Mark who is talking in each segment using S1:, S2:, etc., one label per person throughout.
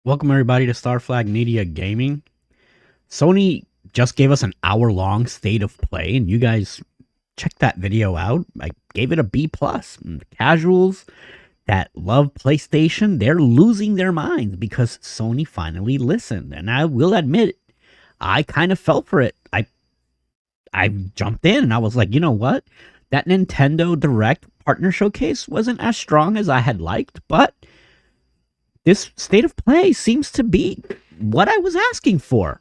S1: Welcome everybody to Starflagmedia Gaming. Sony just gave us an hour-long state of play, and you guys check that video out. I gave it a B+. The casuals that love PlayStation, they're losing their minds because Sony finally listened. And I will admit, I kind of fell for it. I jumped in and I was like, you know what? That Nintendo Direct partner showcase wasn't as strong as I had liked, but this state of play seems to be what I was asking for.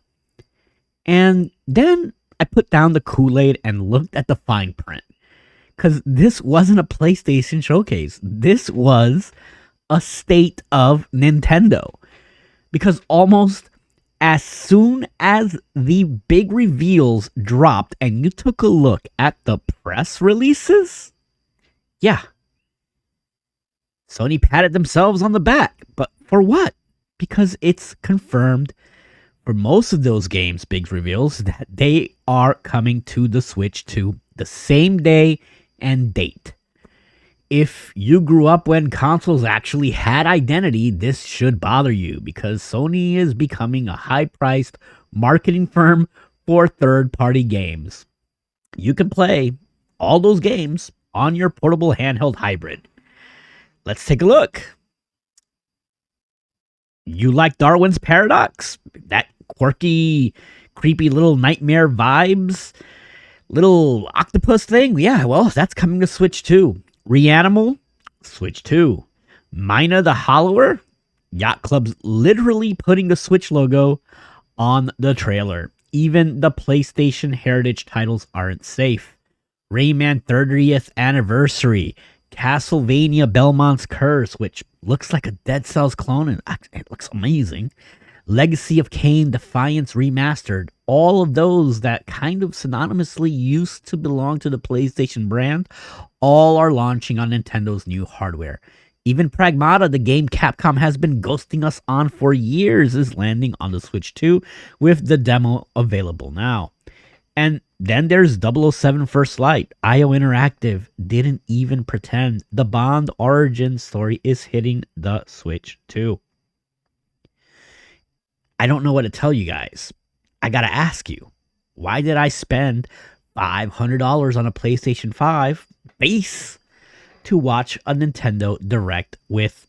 S1: And then I put down the Kool-Aid and looked at the fine print. Because this wasn't a PlayStation showcase. This was a state of Nintendo. Because almost as soon as the big reveals dropped and you took a look at the press releases, yeah, Sony patted themselves on the back. But for what? Because it's confirmed for most of those games, big reveals, that they are coming to the Switch 2 the same day and date. If you grew up when consoles actually had identity, this should bother you because Sony is becoming a high-priced marketing firm for third-party games. You can play all those games on your portable handheld hybrid. Let's take a look. You like Darwin's Paradox? That quirky, creepy little nightmare vibes? Little octopus thing? Yeah, well, that's coming to Switch 2. Reanimal? Switch 2. Mina the Hollower? Yacht Club's literally putting the Switch logo on the trailer. Even the PlayStation Heritage titles aren't safe. Rayman 30th Anniversary. Castlevania Belmont's Curse, which looks like a Dead Cells clone, and it looks amazing. Legacy of Kain Defiance Remastered. All of those that kind of synonymously used to belong to the PlayStation brand, all are launching on Nintendo's new hardware. Even Pragmata, the game Capcom has been ghosting us on for years, is landing on the Switch 2 with the demo available now. And then there's 007 First Light. IO Interactive didn't even pretend. The Bond origin story is hitting the Switch too. I don't know what to tell you guys. I gotta ask you, why did I spend $500 on a PlayStation 5 base to watch a Nintendo Direct with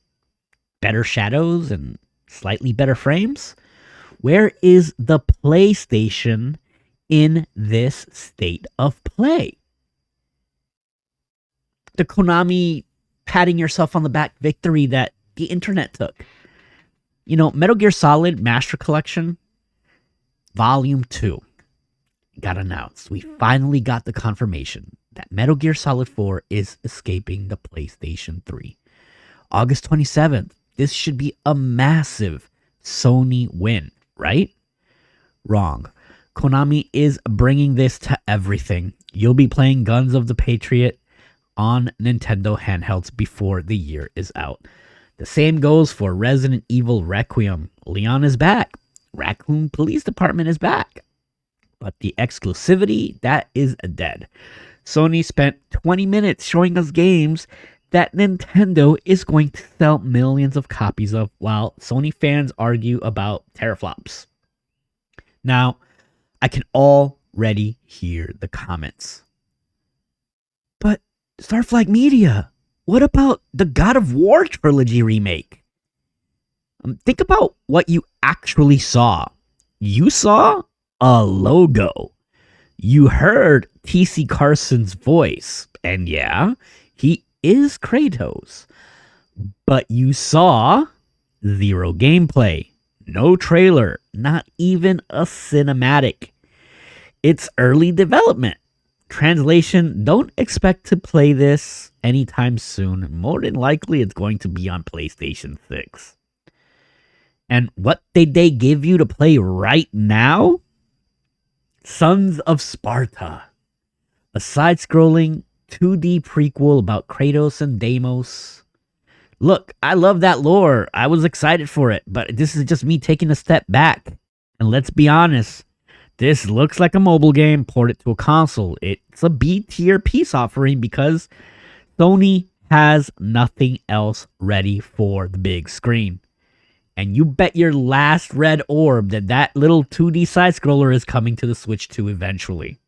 S1: better shadows and slightly better frames? Where is the PlayStation in this state of play? The Konami patting yourself on the back victory that the internet took. You know, Metal Gear Solid Master Collection Volume 2 got announced. We finally got the confirmation that Metal Gear Solid 4 is escaping the PlayStation 3. August 27th. This should be a massive Sony win, right? Wrong. Konami is bringing this to everything. You'll be playing Guns of the Patriot on Nintendo handhelds before the year is out. The same goes for Resident Evil Requiem. Leon is back. Raccoon Police Department is back. But the exclusivity, that is dead. Sony spent 20 minutes showing us games that Nintendo is going to sell millions of copies of, while Sony fans argue about teraflops. Now, I can already hear the comments. But Starflagmedia, what about the God of War Trilogy remake? Think about what you actually saw. You saw a logo. You heard T.C. Carson's voice. And yeah, he is Kratos. But you saw zero gameplay. No trailer, not even a cinematic. It's early development. Translation, don't expect to play this anytime soon. More than likely, it's going to be on PlayStation 6. And what did they give you to play right now? Sons of Sparta. A side-scrolling 2D prequel about Kratos and Deimos. Look, I love that lore. I was excited for it, but this is just me taking a step back. And let's be honest, this looks like a mobile game ported to a console. It's a B-tier peace offering because Sony has nothing else ready for the big screen. And you bet your last red orb that that little 2D side scroller is coming to the Switch 2 eventually.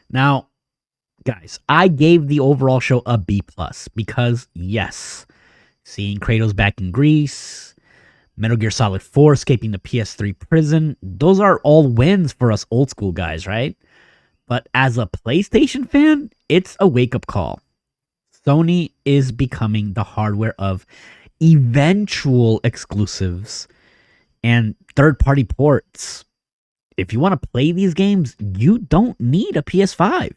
S1: Now, guys, I gave the overall show a B+ because, yes, seeing Kratos back in Greece, Metal Gear Solid 4 escaping the PS3 prison, those are all wins for us old school guys, right? But as a PlayStation fan, it's a wake-up call. Sony is becoming the hardware of eventual exclusives and third-party ports. If you want to play these games, you don't need a PS5.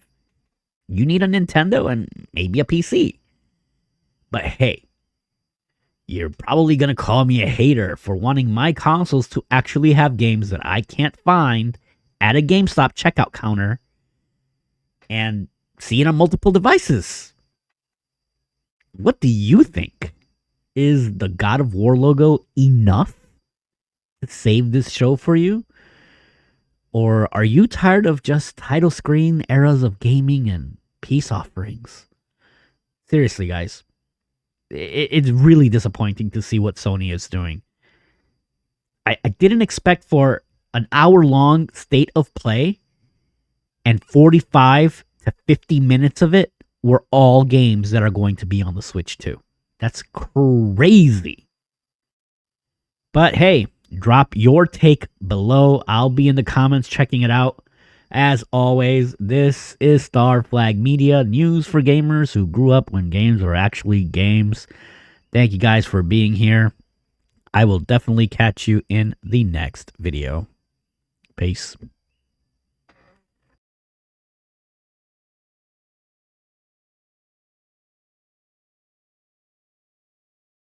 S1: You need a Nintendo and maybe a PC. But hey, you're probably going to call me a hater for wanting my consoles to actually have games that I can't find at a GameStop checkout counter and see it on multiple devices. What do you think? Is the God of War logo enough to save this show for you? Or are you tired of just title screen eras of gaming and peace offerings? Seriously, guys, it's really disappointing to see what Sony is doing. I didn't expect for an hour-long state of play and 45 to 50 minutes of it were all games that are going to be on the Switch 2. That's crazy. But hey, drop your take below. I'll be in the comments checking it out. As always, this is Starflagmedia, news for gamers who grew up when games were actually games. Thank you guys for being here. I will definitely catch you in the next video. Peace.